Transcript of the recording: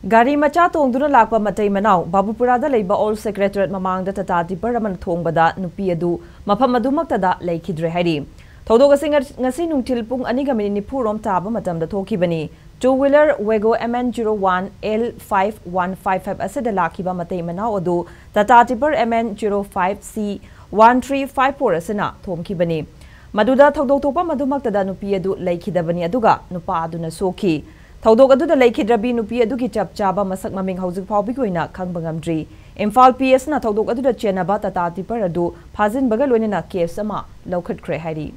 Gari macha tongduna lakpa matai manau Babupurada leiba all secretariat mamang da Tata tipper aman Thombada Nupi adu mafam adumaktada Leikhidre hairi. Thodoga singer ngasi nungtil pung aniga Manipur rom taba matam da thokibani. Two-wheeler Wego MN01 L5155 asada lakiba matai manau adu Tata tipper MN05C 1354 asana thomkibani. Maduda thodok topa madumaktada Nupi adu Leikhidabani aduga nupa aduna soki. Thoudok adu da Leikhidre Nupi adu ki chap chaba masak maming hauzik phawbi koina khangba ngamdri. Imphal PS na thoudok adu da chenaba Tata tipper adu phajin baga loinena case ama laukhatkre hairi.